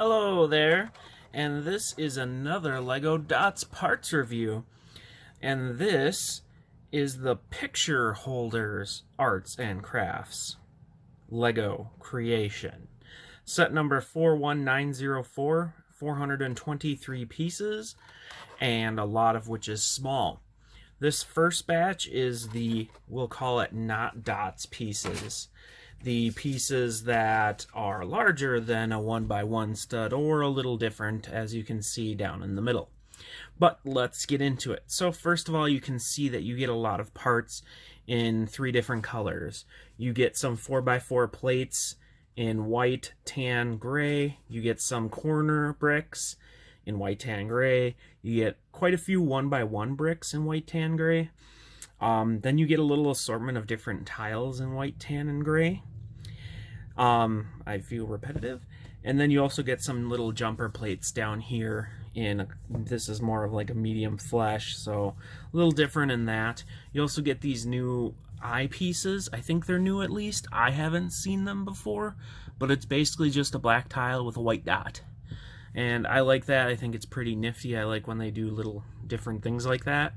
Hello there, and this is another LEGO Dots parts review. And this is the Picture Holders Arts and Crafts LEGO creation. Set number 41904, 423 pieces, and a lot of which is small. This first batch is we'll call it not dots pieces. The pieces that are larger than a 1x1 stud or a little different, as you can see down in the middle. But let's get into it. So first of all, you can see that you get a lot of parts in 3 different colors. You get some 4x4 plates in white, tan, gray. You get some corner bricks in white, tan, gray. You get quite a few 1x1 bricks in white, tan, gray. Then you get a little assortment of different tiles in white, tan, and gray. I feel repetitive. And then you also get some little jumper plates down here this is more of like a medium flesh, so a little different in that. You also get these new eyepieces. I think they're new at least. I haven't seen them before, but it's basically just a black tile with a white dot. And I like that. I think it's pretty nifty. I like when they do little different things like that.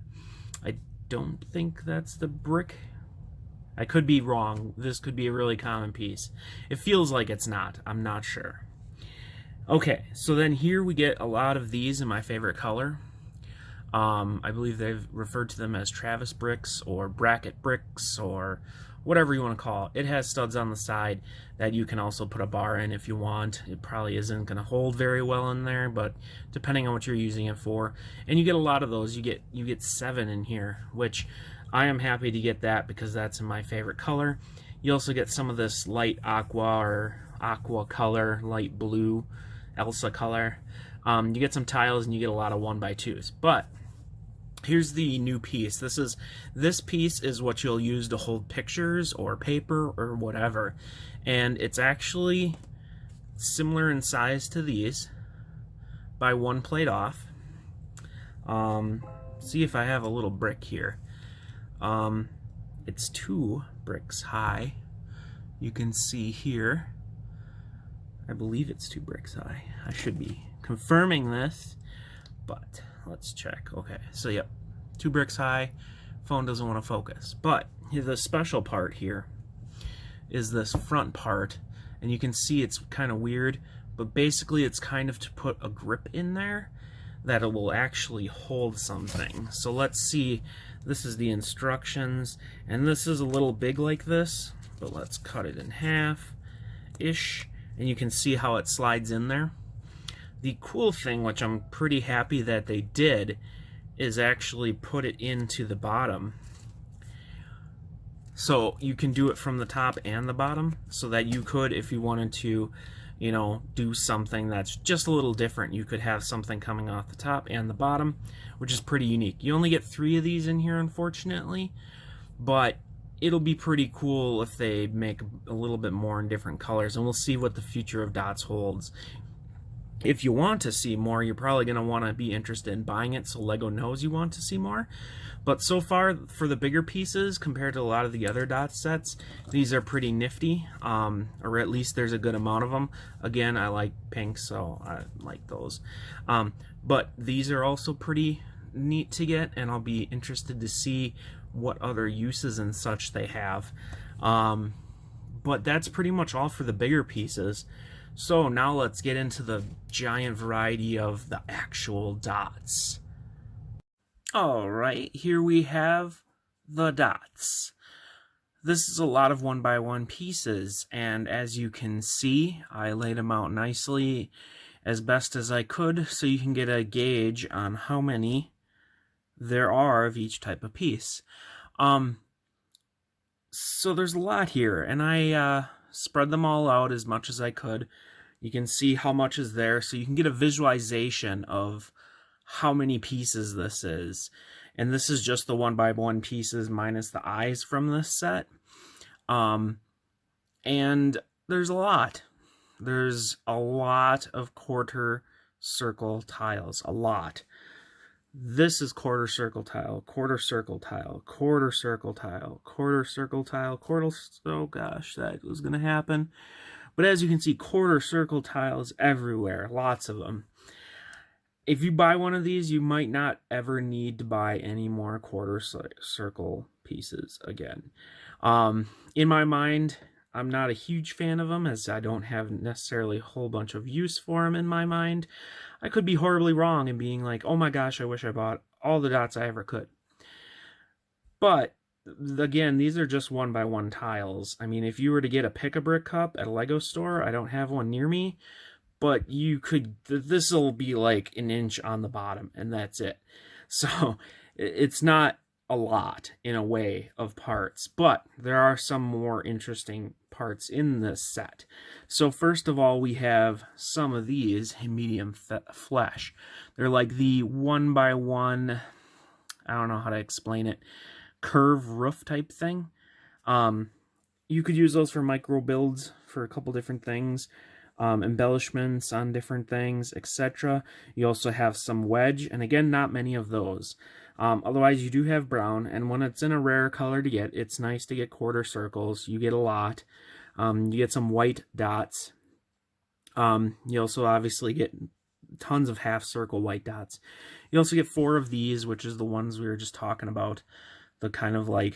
I don't think that's the brick. I could be wrong. This could be a really common piece. It feels like it's not. I'm not sure. Okay, so then here we get a lot of these in my favorite color. I believe they've referred to them as Travis bricks or bracket bricks or whatever you want to call it. It has studs on the side that you can also put a bar in if you want. It probably isn't going to hold very well in there, but depending on what you're using it for. And you get a lot of those. You get 7 in here, which I am happy to get that because that's in my favorite color. You also get some of this light aqua or aqua color, light blue Elsa color. You get some tiles and you get a lot of 1x2s. But here's the new piece. This piece is what you'll use to hold pictures or paper or whatever. And it's actually similar in size to these by 1 plate off. See if I have a little brick here. It's 2 bricks high. You can see here. I believe it's 2 bricks high. I should be confirming this, but let's check. Okay, so yep, 2 bricks high. Phone doesn't want to focus. But the special part here is this front part, and you can see it's kind of weird, but basically it's kind of to put a grip in there that it will actually hold something. So let's see. This is the instructions, and this is a little big like this, but let's cut it in half-ish, and you can see how it slides in there. The cool thing, which I'm pretty happy that they did, is actually put it into the bottom. So you can do it from the top and the bottom, so that you could, if you wanted to, you know, do something that's just a little different. You could have something coming off the top and the bottom, which is pretty unique. You only get 3 of these in here, unfortunately, but it'll be pretty cool if they make a little bit more in different colors, and we'll see what the future of dots holds. If you want to see more, you're probably going to want to be interested in buying it so LEGO knows you want to see more. But so far, for the bigger pieces, compared to a lot of the other dot sets, these are pretty nifty, or at least there's a good amount of them. Again, I like pink, so I like those. But these are also pretty neat to get, and I'll be interested to see what other uses and such they have. But that's pretty much all for the bigger pieces. So now let's get into the giant variety of the actual dots. Alright, here we have the dots. This is a lot of 1x1 pieces, and as you can see, I laid them out nicely as best as I could so you can get a gauge on how many there are of each type of piece. So there's a lot here, and I spread them all out as much as I could. You can see how much is there, so you can get a visualization of how many pieces this is. And this is just the 1x1 pieces minus the eyes from this set. And there's a lot. There's a lot of quarter circle tiles. A lot. This is quarter circle tile, quarter circle tile, quarter circle tile, quarter circle tile, quarter... Oh gosh, that was going to happen. But as you can see, quarter circle tiles everywhere, lots of them. If you buy one of these, you might not ever need to buy any more quarter circle pieces again. In my mind, I'm not a huge fan of them, as I don't have necessarily a whole bunch of use for them in my mind. I could be horribly wrong in being like, oh my gosh, I wish I bought all the dots I ever could. But again, these are just 1x1 tiles. I mean, if you were to get a Pick-a-Brick cup at a Lego store, I don't have one near me, but you could, this will be like an inch on the bottom, and that's it. So it's not a lot in a way of parts, but there are some more interesting parts in this set. So first of all, we have some of these in medium flesh. They're like the 1x1, I don't know how to explain it, curve roof type thing. You could use those for micro builds for a couple different things. Embellishments on different things, etc. You also have some wedge, and again, not many of those. Otherwise, you do have brown, and when it's in a rare color to get, it's nice to get quarter circles. You get a lot. You get some white dots. You also obviously get tons of half circle white dots. You also get 4 of these, which is the ones we were just talking about, the kind of like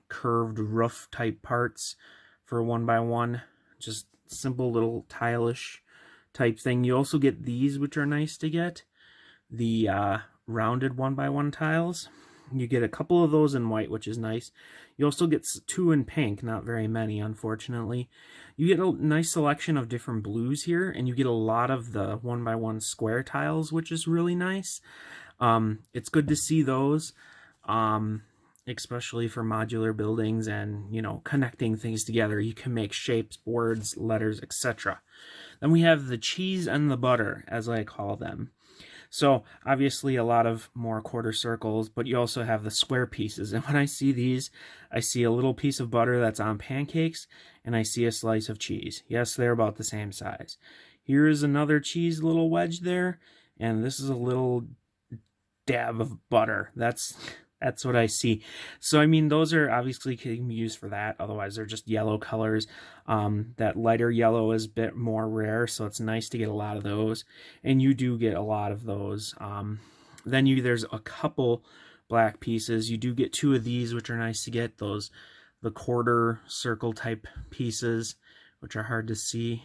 curved roof type parts for 1x1, just simple little tile-ish type thing. You also get these, which are nice to get, the rounded 1x1 tiles. You get a couple of those in white, which is nice. You also get 2 in pink, not very many, unfortunately. You get a nice selection of different blues here, and you get a lot of the 1x1 square tiles, which is really nice. It's good to see those, especially for modular buildings and, you know, connecting things together. You can make shapes, words, letters, etc. Then we have the cheese and the butter, as I call them. So obviously a lot of more quarter circles, but you also have the square pieces. And when I see these, I see a little piece of butter that's on pancakes, and I see a slice of cheese. Yes, they're about the same size. Here is another cheese little wedge there, and this is a little dab of butter. That's what I see. So, I mean, those are obviously can be used for that. Otherwise, they're just yellow colors. That lighter yellow is a bit more rare, so it's nice to get a lot of those. And you do get a lot of those. Then there's a couple black pieces. You do get 2 of these, which are nice to get. The quarter circle type pieces, which are hard to see.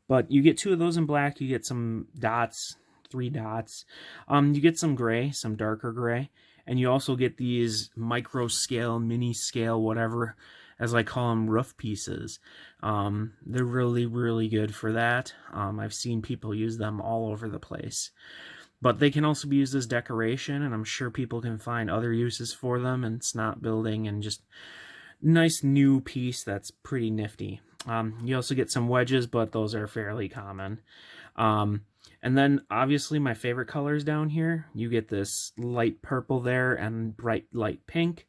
But you get 2 of those in black. You get some dots, 3 dots. You get some gray, some darker gray. And you also get these micro scale, mini scale, whatever, as I call them, roof pieces. They're really, really good for that. I've seen people use them all over the place. But they can also be used as decoration, and I'm sure people can find other uses for them, and it's not building, and just nice new piece that's pretty nifty. You also get some wedges, but those are fairly common. And then, obviously, my favorite colors down here. You get this light purple there and bright light pink.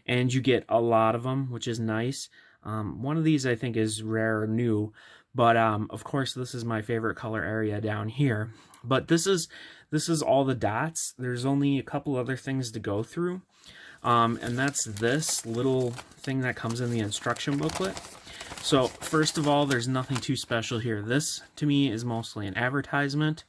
And you get a lot of them, which is nice. One of these, I think, is rare or new. But, of course, this is my favorite color area down here. But this is all the dots. There's only a couple other things to go through. And that's this little thing that comes in the instruction booklet. So, first of all, there's nothing too special here. This, to me, is mostly an advertisement.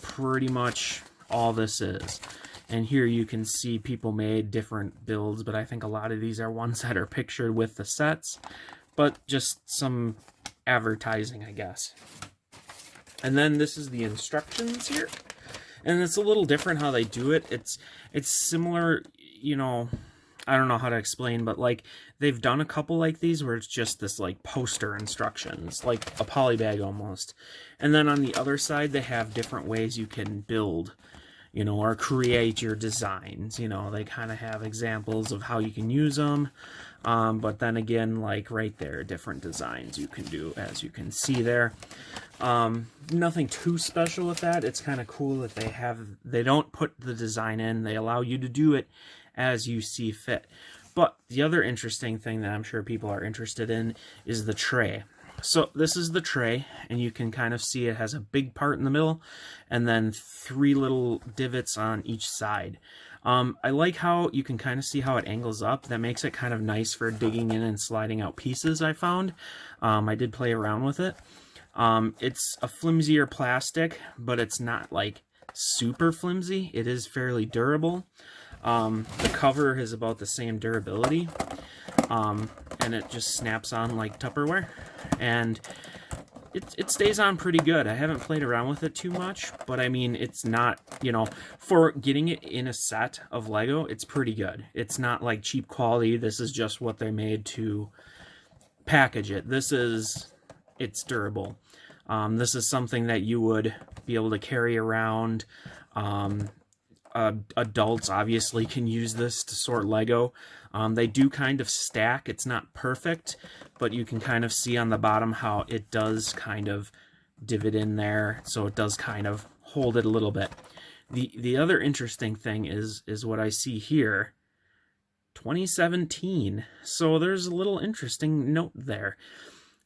Pretty much all this is. And here you can see people made different builds, but I think a lot of these are ones that are pictured with the sets. But just some advertising, I guess. And then this is the instructions here. And it's a little different how they do it. It's similar, you know, I don't know how to explain, but like they've done a couple like these where it's just this like poster instructions, like a polybag almost. And then on the other side, they have different ways you can build, you know, or create your designs. You know, they kind of have examples of how you can use them. But then again, like right there, different designs you can do, as you can see there. Nothing too special with that. It's kind of cool that they don't put the design in. They allow you to do it as you see fit. But the other interesting thing that I'm sure people are interested in is the tray. So this is the tray, and you can kind of see it has a big part in the middle, and then 3 little divots on each side. I like how you can kind of see how it angles up. That makes it kind of nice for digging in and sliding out pieces, I found. I did play around with it. It's a flimsier plastic, but it's not like super flimsy. It is fairly durable. The cover is about the same durability, and it just snaps on like Tupperware, and it stays on pretty good. I haven't played around with it too much, but I mean, it's not, you know, for getting it in a set of Lego, it's pretty good. It's not like cheap quality. This is just what they made to package it. It's durable. This is something that you would be able to carry around. Adults obviously can use this to sort Lego. They do kind of stack. It's not perfect, but you can kind of see on the bottom how it does kind of divot in there, so it does kind of hold it a little bit. The other interesting thing is what I see here, 2017. So there's a little interesting note there.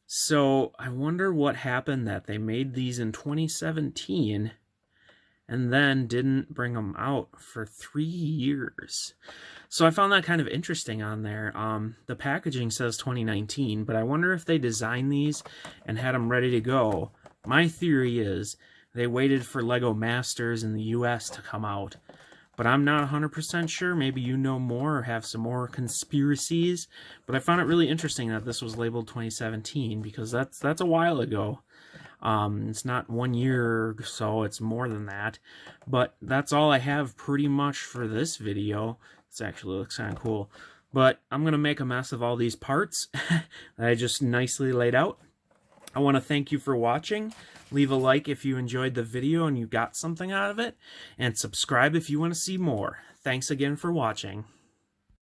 So I wonder what happened that they made these in 2017 and then didn't bring them out for 3 years. So I found that kind of interesting on there. The packaging says 2019, but I wonder if they designed these and had them ready to go. My theory is they waited for Lego Masters in the US to come out, but I'm not 100% sure. Maybe you know more or have some more conspiracies, but I found it really interesting that this was labeled 2017 because that's a while ago. It's not 1 year or so, it's more than that. But that's all I have pretty much for this video. This actually looks kind of cool. But I'm going to make a mess of all these parts that I just nicely laid out. I want to thank you for watching. Leave a like if you enjoyed the video and you got something out of it. And subscribe if you want to see more. Thanks again for watching.